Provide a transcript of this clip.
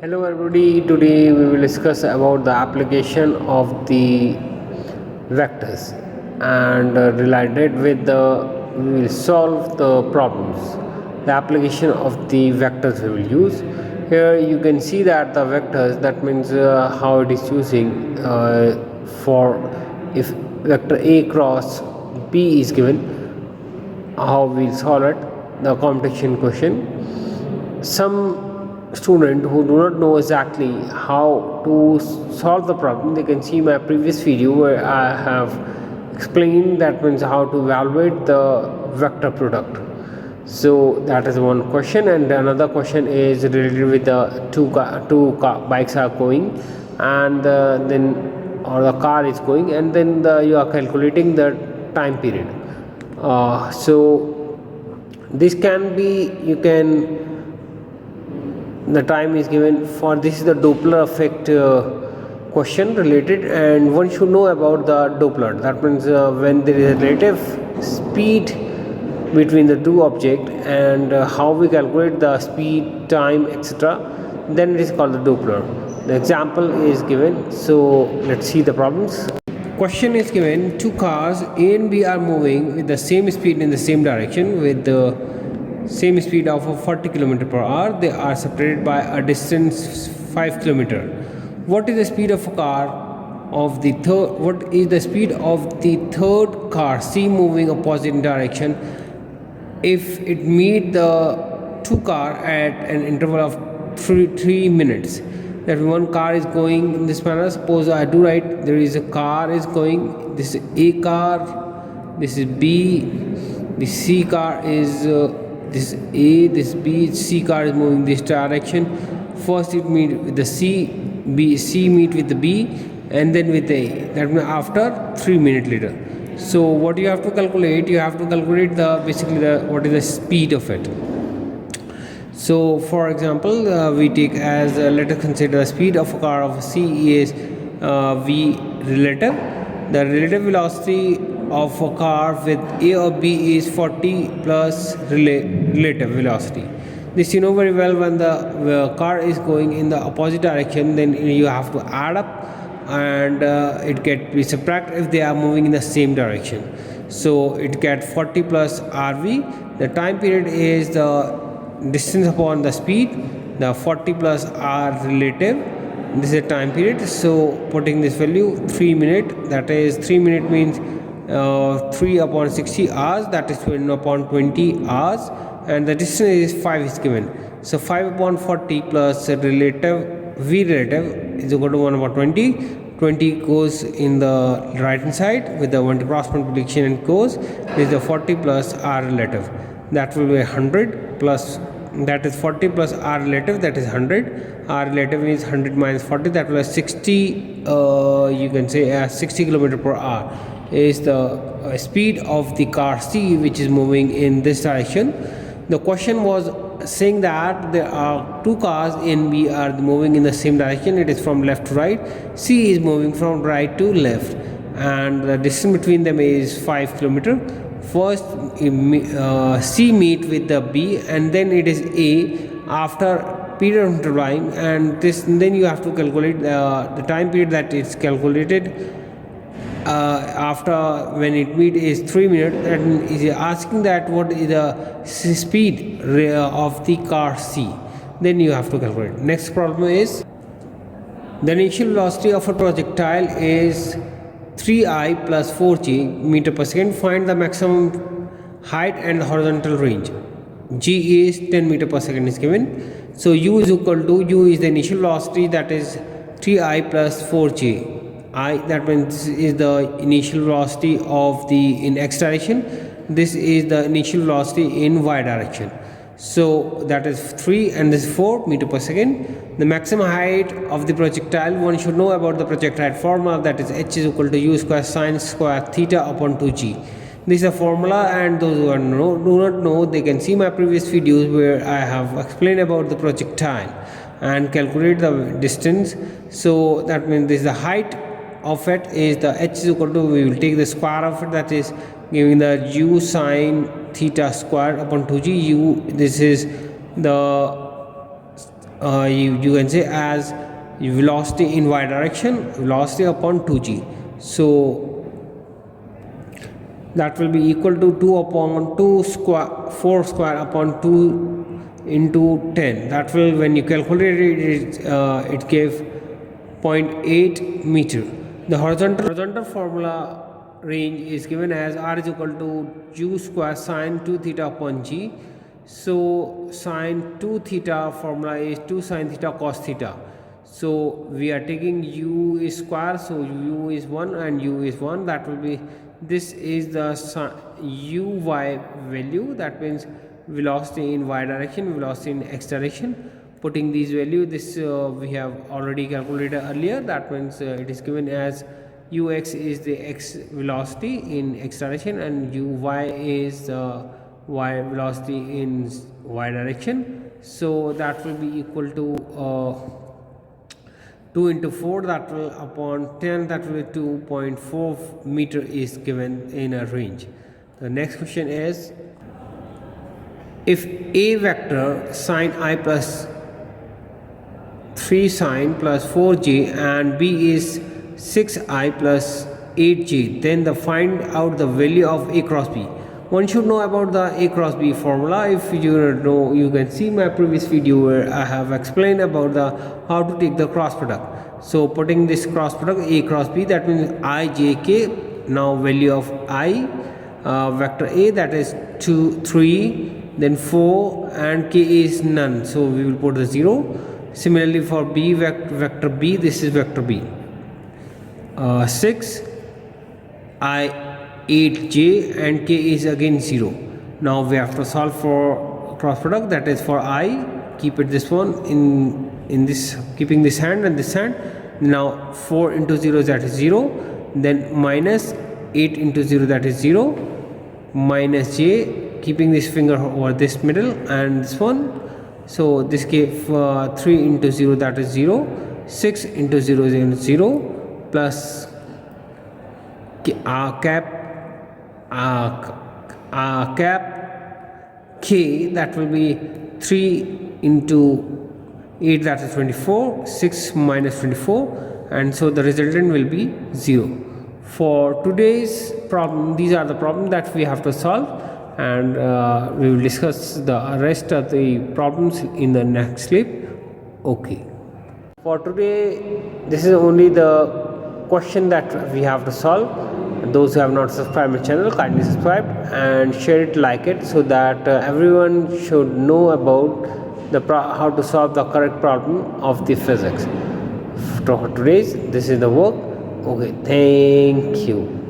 Hello everybody, today we will discuss about the application of the vectors and related with the we will solve the problems. The application of the vectors we will use. Here you can see that the vectors, that means how it is using for if vector A cross B is given, how we will solve it, the competition question. Some student who do not know exactly how to solve the problem, they can see my previous video where I have explained, that means how to evaluate the vector product. So that is one question, and another question is related with the two bikes are going, and then or the car is going, and then you are calculating the time period. So this can be, you can, the time is given for this is the Doppler effect question related, and one should know about the Doppler. That means when there is a relative speed between the two objects, and how we calculate the speed, time, etc., then it is called the Doppler. The example is given, so let's see the problems. Question is given: two cars A and B are moving with the same speed in the same direction with the same speed of 40 km per hour. They are separated by a distance 5 km. What is the speed of a car of the third? What is the speed of the third car C moving opposite direction if it meet the two car at an interval of 3 minutes? That one car is going in this manner. Suppose I do write, there is a car is going, this is A car, this is B, the C car is this is A, this is B, C car is moving this direction. First it meet with the C, C meet with the B, and then with the A. That means after 3 minutes later. So what you have to calculate? You have to calculate the basically the what is the speed of it. So for example, we take as let us consider the speed of a car of C is V relative. The relative velocity of a car with A or B is 40 plus relative velocity. This you know very well. When the car is going in the opposite direction, then you have to add up, and it get be subtract if they are moving in the same direction. So it get 40 plus RV. The time period is the distance upon the speed. The 40 plus R relative, this is a time period. So putting this value 3 minutes, that is 3 minutes means 3 upon 60 hours, that is 1 upon 20 hours, and the distance is 5 is given. So 5 upon 40 plus relative V relative is equal to 1 upon 20. 20 goes in the right hand side with the one cross multiplication and goes. This is the 40 plus R relative, that will be 100 plus, that is 40 plus R relative, that is 100. R relative is 100 minus 40, that will be 60, you can say 60 km per hour is the speed of the car C which is moving in this direction. The question was saying that there are two cars A and B are moving in the same direction. It is from left to right. C is moving from right to left, and the distance between them is 5 km. First C meet with the B, and then it is A after period of time, and then you have to calculate the time period that is calculated after when it meet is 3 minutes, and is asking that what is the speed of the car C. Then you have to calculate. Next problem is the initial velocity of a projectile is 3I plus 4G meter per second. Find the maximum height and horizontal range. G is 10 meter per second is given. So U is equal to, U is the initial velocity, that is 3I plus 4G. I, that means is the initial velocity of the in x direction. This is the initial velocity in y direction. So that is 3 and this is 4 meter per second. The maximum height of the projectile, one should know about the projectile formula, that is h is equal to u square sine square theta upon 2g. This is a formula, and those who do not know, they can see my previous videos where I have explained about the projectile and calculate the distance. So that means this is the height of it is the h is equal to, we will take the square of it, that is giving the u sine theta square upon 2g. U, this is the you can say as velocity in y direction, velocity upon 2g. So that will be equal to 2 upon 2 square 4 square upon 2 into 10. That will, when you calculate it, it gave 0.8 meter. The horizontal formula range is given as r is equal to u square sine 2 theta upon g. So sine 2 theta formula is 2 sine theta cos theta. So we are taking u is square, so u is 1 and u is 1. That will be, this is the uy value, that means velocity in y direction, velocity in x direction. Putting these value, this we have already calculated earlier. That means it is given as ux is the x velocity in x direction and uy is y velocity in y direction. So that will be equal to 2 into 4, that will upon 10, that will be 2.4 meter is given in a range. The next question is, if a vector sine I plus 3 sine plus 4j and b is 6i plus 8j, then find out the value of a cross b. One should know about the a cross b formula. If you know, you can see my previous video where I have explained about the how to take the cross product. So putting this cross product a cross b, that means I j k. Now value of I vector a, that is 2 3, then 4 and k is none, so we will put the 0. Similarly for b vector b, this is vector b 6 I 8j and k is again 0. Now we have to solve for cross product, that is for I, keep it this one in this, keeping this hand and this hand. Now 4 into 0, that is 0, then minus 8 into 0, that is 0, minus j, keeping this finger over this middle and this one. So this gave 3 into 0, that is 0, 6 into 0 is 0, plus cap k, that will be 3 into 8, that is 24, 6 minus 24, and so the resultant will be 0. For today's problem, these are the problems that we have to solve, and we will discuss the rest of the problems in the next clip. Okay, for today this is only the question that we have to solve. Those who have not subscribed my channel, kindly subscribe and share it, like it, so that everyone should know about the how to solve the correct problem of the physics. For today's, this is the work. Okay, thank you.